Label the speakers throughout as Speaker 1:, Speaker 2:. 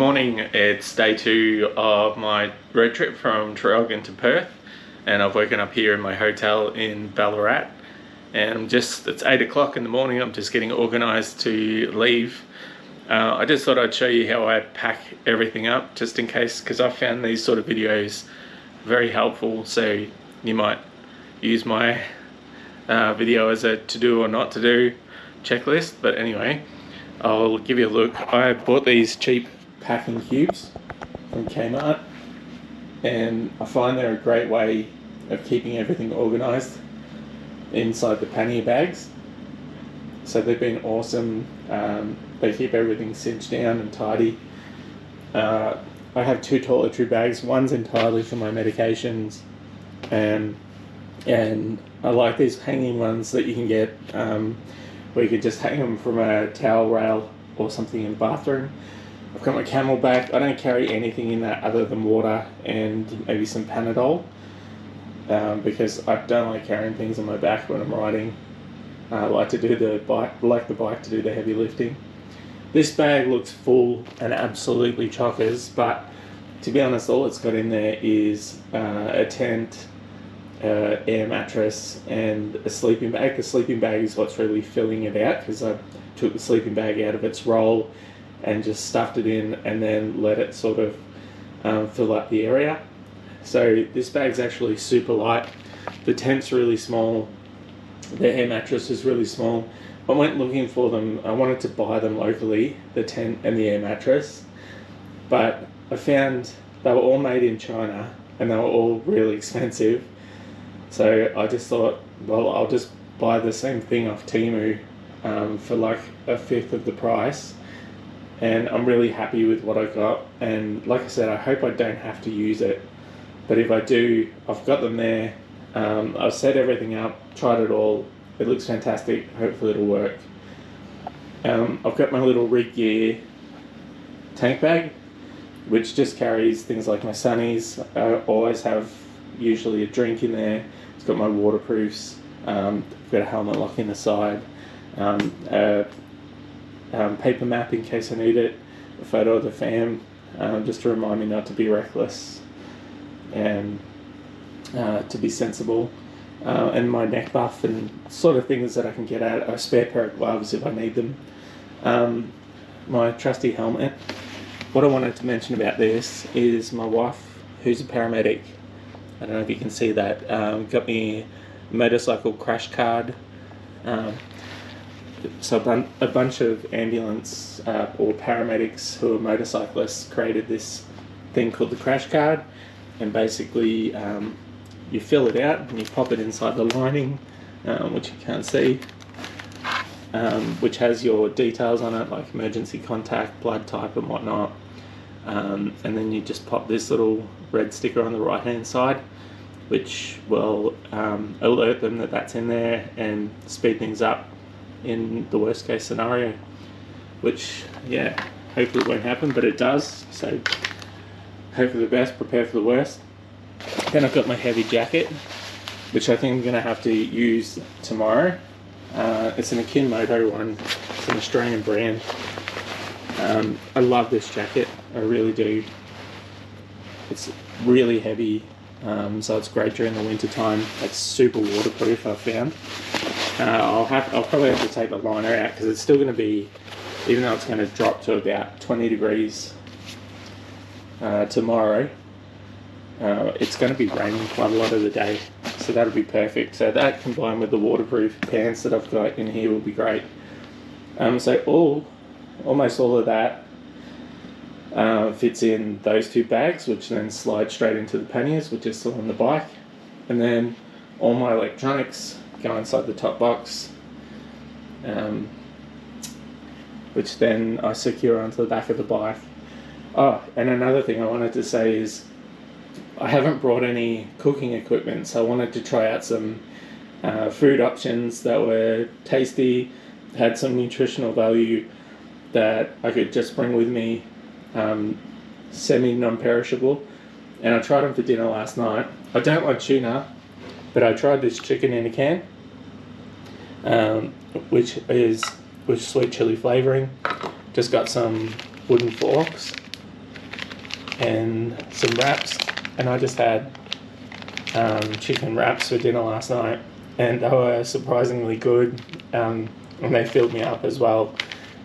Speaker 1: morning. It's day 2 of my road trip from Traralgon to Perth, and I've woken up here in my hotel in Ballarat, and it's 8 o'clock in the morning. I'm just getting organised to leave. I just thought I'd show you how I pack everything up, just in case, because I found these sort of videos very helpful, so you might use my video as a to do or not to do checklist. But anyway, I'll give you a look. I bought these cheap packing cubes from Kmart, and I find they're a great way of keeping everything organised inside the pannier bags. So they've been awesome. They keep everything cinched down and tidy. I have 2 toiletry bags. One's entirely for my medications, and I like these hanging ones that you can get where you could just hang them from a towel rail or something in the bathroom. I've got my Camelback. I don't carry anything in that other than water and maybe some Panadol, because I don't like carrying things on my back when I'm riding. I like the bike to do the heavy lifting. This bag looks full and absolutely chockers, but to be honest, all it's got in there is a tent, air mattress, and a sleeping bag. The sleeping bag is what's really filling it out, because I took the sleeping bag out of its roll and just stuffed it in and then let it sort of fill up the area. So this bag's actually super light. The tent's really small. The air mattress is really small. I went looking for them. I wanted to buy them locally, the tent and the air mattress, but I found they were all made in China and they were all really expensive. So I just thought, well, I'll just buy the same thing off Temu for like 1/5 of the price. And I'm really happy with what I got. And like I said, I hope I don't have to use it. But if I do, I've got them there. I've set everything up, tried it all. It looks fantastic. Hopefully it'll work. I've got my little rig gear tank bag, which just carries things like my sunnies. I always have usually a drink in there. It's got my waterproofs. I've got a helmet lock in the side. Paper map in case I need it. A photo of the fam, just to remind me not to be reckless and to be sensible. And my neck buff and sort of things that I can get out. A spare pair of gloves if I need them. My trusty helmet. What I wanted to mention about this is my wife, who's a paramedic, I don't know if you can see that, got me a motorcycle crash card. So a bunch of ambulance or paramedics who are motorcyclists created this thing called the crash card, and basically you fill it out and you pop it inside the lining, which you can't see, which has your details on it, like emergency contact, blood type and whatnot, and then you just pop this little red sticker on the right hand side, which will alert them that that's in there and speed things up in the worst case scenario, which, yeah, hopefully it won't happen, but it does. So hope for the best, prepare for the worst. Then I've got my heavy jacket, which I think I'm going to have to use tomorrow. It's an CFMOTO one. It's an Australian brand. I love this jacket, I really do. It's really heavy, so it's great during the winter time. It's super waterproof, I've found. I'll probably have to take the liner out, because it's still going to be, even though it's going to drop to about 20 degrees tomorrow, it's going to be raining quite a lot of the day, so that'll be perfect. So that combined with the waterproof pants that I've got in here will be great. So almost all of that fits in those 2 bags, which then slide straight into the panniers, which is still on the bike. And then all my electronics go inside the top box, which then I secure onto the back of the bike. Oh, and another thing I wanted to say is I haven't brought any cooking equipment, so I wanted to try out some food options that were tasty, had some nutritional value, that I could just bring with me, semi non-perishable. And I tried them for dinner last night. I don't like tuna, but I tried this chicken in a can, which is with sweet chili flavouring. Just got some wooden forks and some wraps, and I just had chicken wraps for dinner last night, and they were surprisingly good, and they filled me up as well.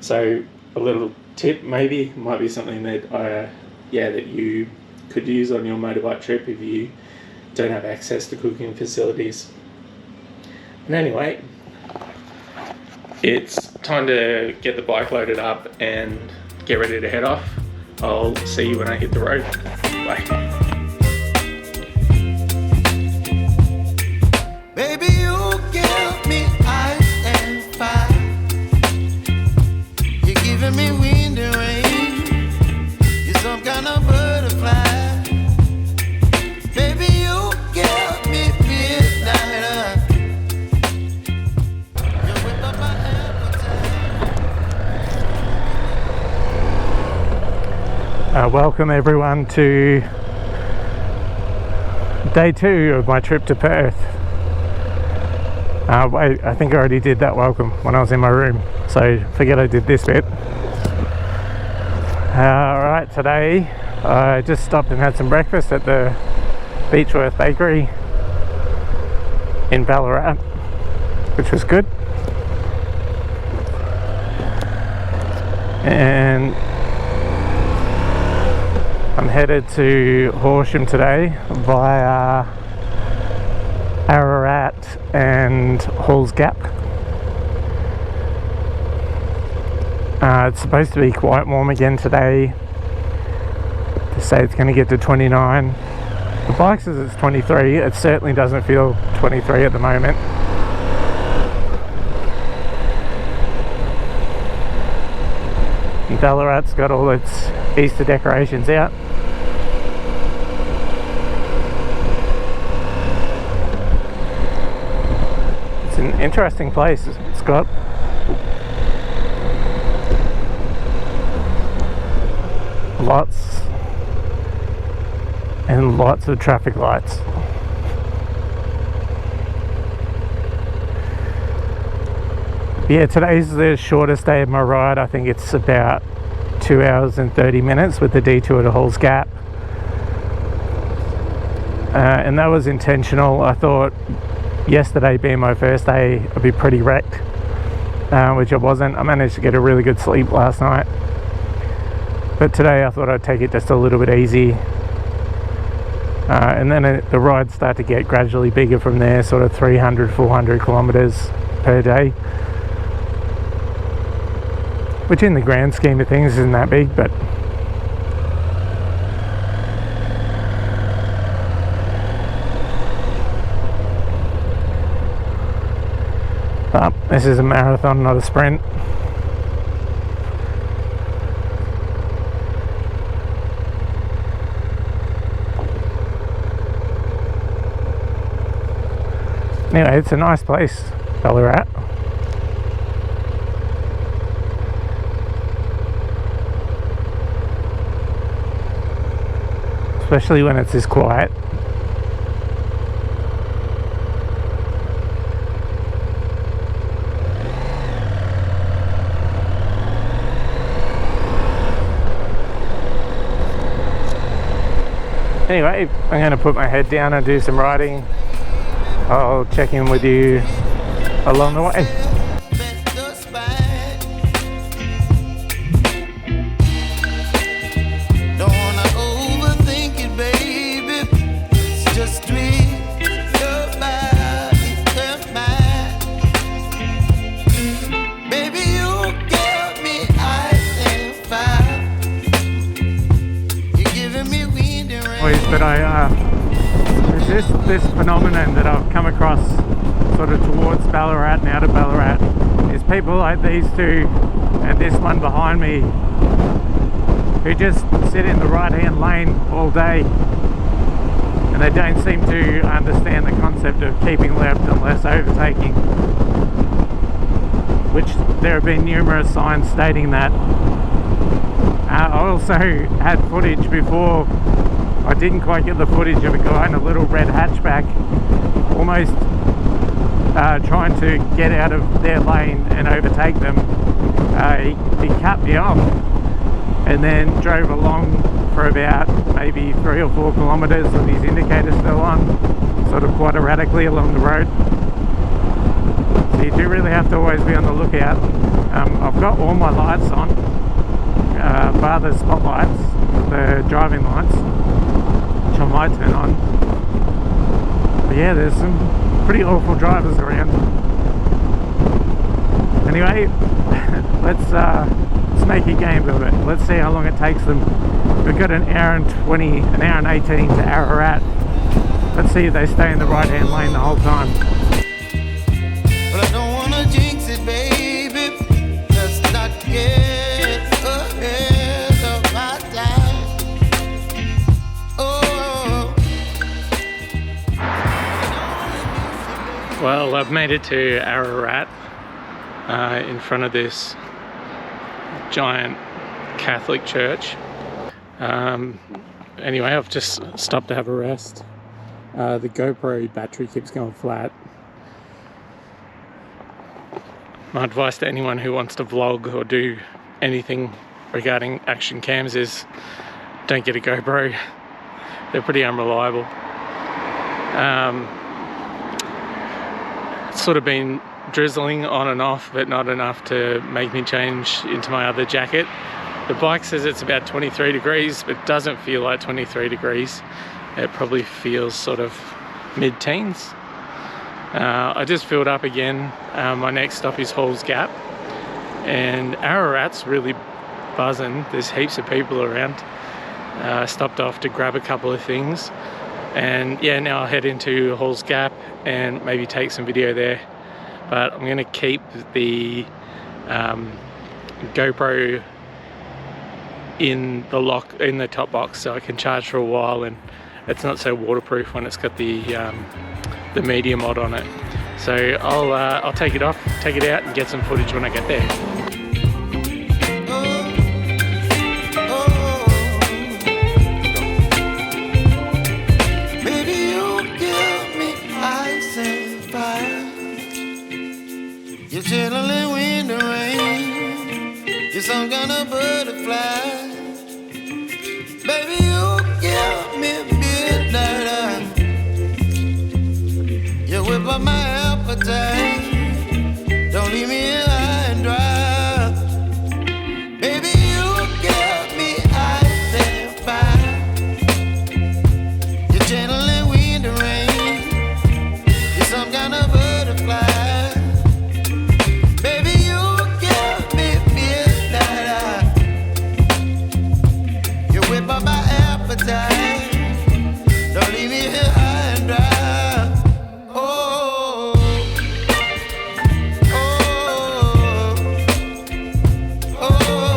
Speaker 1: So a little tip maybe might be something that that you could use on your motorbike trip if you don't have access to cooking facilities. And anyway, it's time to get the bike loaded up and get ready to head off. I'll see you when I hit the road. Bye.
Speaker 2: Baby, you give me ice and fire. You're giving me wind and rain. You're some kind of butterfly. Baby, you give me midnight. You whip up my appetite.
Speaker 3: Welcome everyone to day 2 of my trip to Perth. I think I already did that welcome when I was in my room, so forget I did this bit. Alright, today I just stopped and had some breakfast at the Beechworth Bakery in Ballarat, which was good. And I'm headed to Horsham today via Ararat and Halls Gap. It's supposed to be quite warm again today. They say it's going to get to 29. The bike says it's 23. It certainly doesn't feel 23 at the moment. And Ballarat's got all its Easter decorations out. It's an interesting place. It's got lots and lots of traffic lights. Yeah, today's the shortest day of my ride. I think it's about 2 hours and 30 minutes with the detour to Halls Gap. And that was intentional. I thought yesterday being my first day I'd be pretty wrecked, which I wasn't. I managed to get a really good sleep last night. But today I thought I'd take it just a little bit easy. And then the rides start to get gradually bigger from there, sort of 300, 400 kilometres per day. Which in the grand scheme of things isn't that big, but this is a marathon, not a sprint. Anyway, it's a nice place, Ballarat. Especially when it's this quiet. Anyway, I'm going to put my head down and do some riding. I'll check in with you along the way. But there's this phenomenon that I've come across sort of towards Ballarat and out of Ballarat is people like these two and this one behind me who just sit in the right hand lane all day, and they don't seem to understand the concept of keeping left unless overtaking, which there have been numerous signs stating that. I also had footage before. I didn't quite get the footage of a guy in a little red hatchback almost trying to get out of their lane and overtake them. He cut me off and then drove a long for about maybe 3 or 4 kilometres with his indicator still on, sort of quite erratically along the road. So you do really have to always be on the lookout. I've got all my lights on, bar the spotlights, the driving lights, which I might turn on. But yeah, there's some pretty awful drivers around. Anyway, let's make a game of it. Let's see how long it takes them. We've got an hour and 18 to Ararat. Let's see if they stay in the right hand lane the whole time.
Speaker 2: But I don't wanna jinx it, baby. Let's not get ahead of my time. Oh.
Speaker 1: Well, I've made it to Ararat, in front of this giant Catholic church. Anyway, I've just stopped to have a rest. The GoPro battery keeps going flat. My advice to anyone who wants to vlog or do anything regarding action cams is don't get a GoPro. They're pretty unreliable. It's sort of been drizzling on and off, but not enough to make me change into my other jacket. The bike says it's about 23 degrees, but it doesn't feel like 23 degrees. It probably feels sort of mid-teens. I just filled up again. My next stop is Halls Gap, and Ararat's really buzzing. There's heaps of people around. Stopped off to grab a couple of things, and yeah, now I'll head into Halls Gap and maybe take some video there. But I'm going to keep the GoPro in the top box so I can charge for a while, and it's not so waterproof when it's got the media mod on it. So I'll take it off, take it out, and get some footage when I get there.
Speaker 2: You're chilling wind and rain. You're some kind of butterfly. Baby, you give me midnight. You whip up my appetite. Don't leave me here high and dry. Baby, you give me ice and fire. You're channeling wind and rain. You're some kind of butterfly. Don't leave me here high and dry. Oh, oh, oh, oh,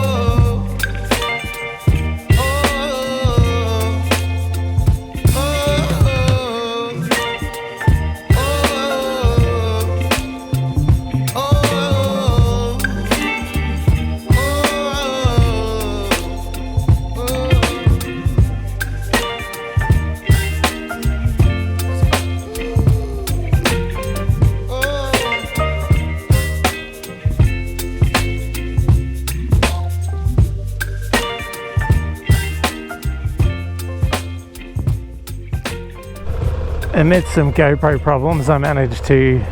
Speaker 3: Amidst some GoPro problems, I managed to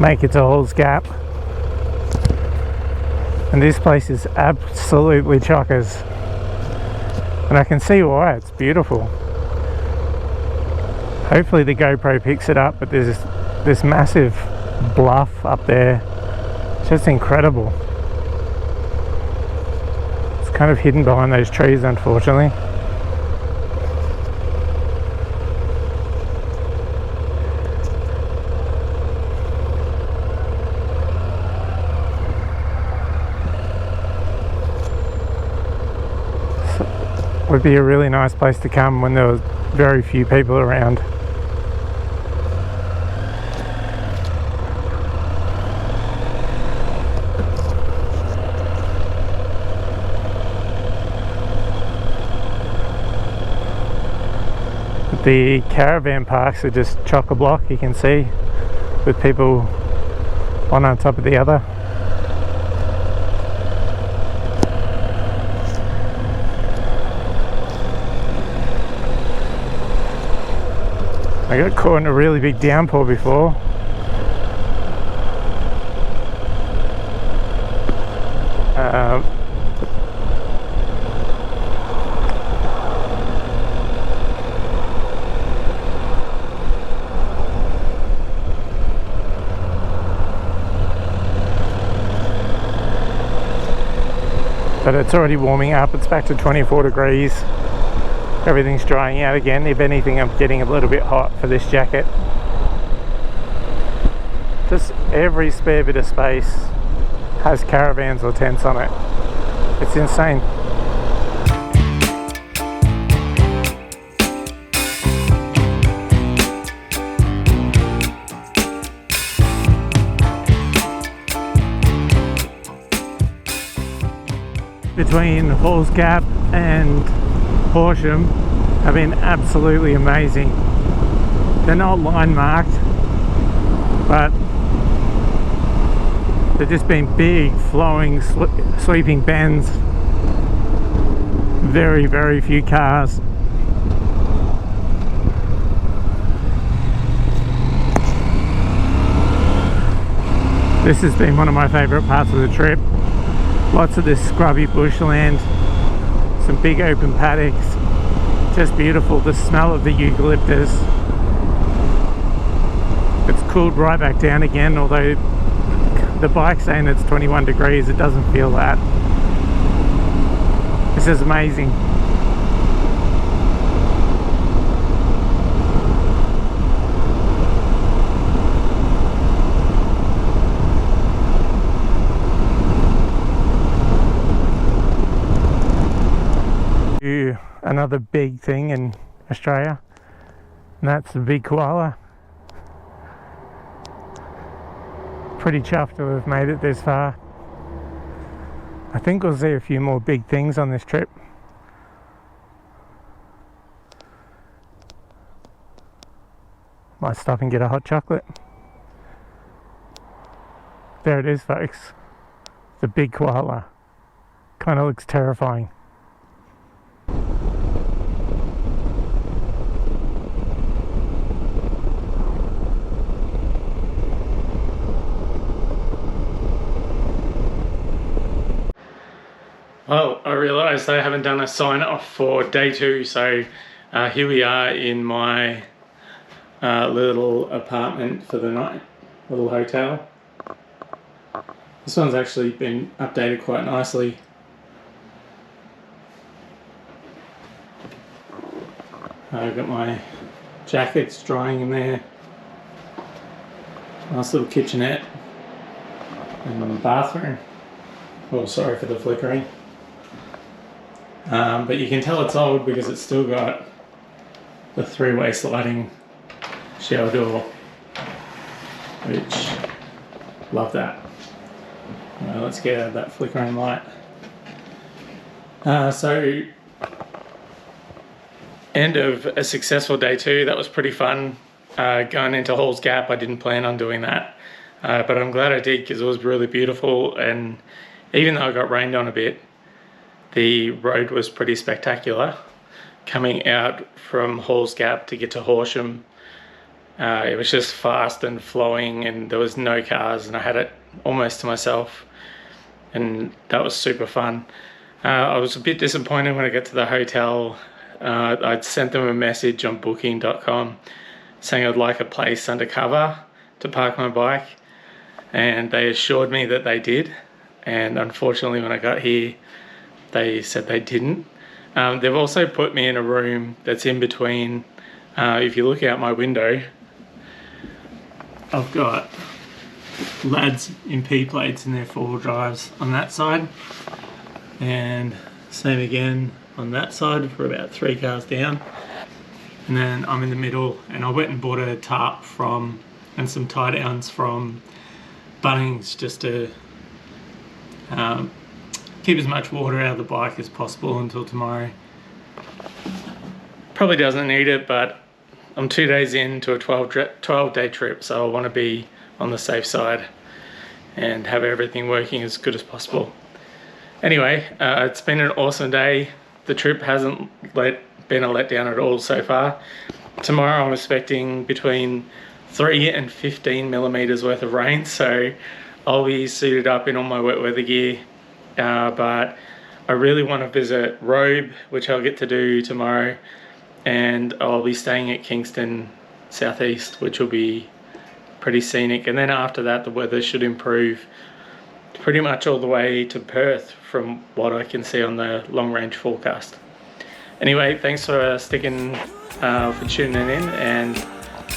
Speaker 3: make it to Halls Gap, and this place is absolutely chockers, and I can see why. It's beautiful. Hopefully the GoPro picks it up, but there's this massive bluff up there. It's just incredible. It's kind of hidden behind those trees, unfortunately. Would be a really nice place to come when there was very few people around. The caravan parks are just chock-a-block, you can see, with people one on top of the other. I got caught in a really big downpour before. But it's already warming up. It's back to 24 degrees. Everything's drying out again. If anything, I'm getting a little bit hot for this jacket. Just every spare bit of space has caravans or tents on it. It's insane. Between Halls Gap and Horsham have been absolutely amazing. They're not line marked, but they've just been big, flowing, sweeping bends. Very, very few cars. This has been one of my favourite parts of the trip. Lots of this scrubby bushland, some big open paddocks, just beautiful. The smell of the eucalyptus. It's cooled right back down again, although the bike's saying it's 21 degrees, it doesn't feel that. This is amazing. Another big thing in Australia, and that's the big koala. Pretty chuffed to have made it this far. I think we'll see a few more big things on this trip. Might stop and get a hot chocolate. There it is, folks. The big koala. Kind of looks terrifying.
Speaker 1: Well, I realised I haven't done a sign off for day 2, so here we are in my little apartment for the night, little hotel. This one's actually been updated quite nicely. I've got my jackets drying in there. Nice little kitchenette. And my bathroom. Oh, sorry for the flickering. But you can tell it's old because it's still got the 3-way sliding shower door, which, love that. Let's get out of that flickering light. So, end of a successful day 2. That was pretty fun. Going into Halls Gap, I didn't plan on doing that, but I'm glad I did because it was really beautiful, and even though I got rained on a bit, the road was pretty spectacular. Coming out from Halls Gap to get to Horsham, it was just fast and flowing, and there was no cars, and I had it almost to myself, and that was super fun. I was a bit disappointed when I got to the hotel. I'd sent them a message on booking.com saying I'd like a place undercover to park my bike, and they assured me that they did, and unfortunately when I got here they said they didn't. They've also put me in a room that's in between. If you look out my window, I've got lads in P plates in their 4-wheel drives on that side, and same again on that side for about 3 cars down, and then I'm in the middle, and I went and bought a tarp and some tie downs from Bunnings just to keep as much water out of the bike as possible until tomorrow. Probably doesn't need it, but I'm 2 days into a 12-day trip, so I want to be on the safe side and have everything working as good as possible. Anyway, it's been an awesome day. The trip hasn't been a letdown at all so far. Tomorrow I'm expecting between 3 and 15 millimeters worth of rain, so I'll be suited up in all my wet weather gear. But I really want to visit Robe, which I'll get to do tomorrow, and I'll be staying at Kingston Southeast, which will be pretty scenic. And then after that, the weather should improve pretty much all the way to Perth from what I can see on the long range forecast. Anyway, thanks for tuning in, and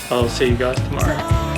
Speaker 1: I'll see you guys tomorrow.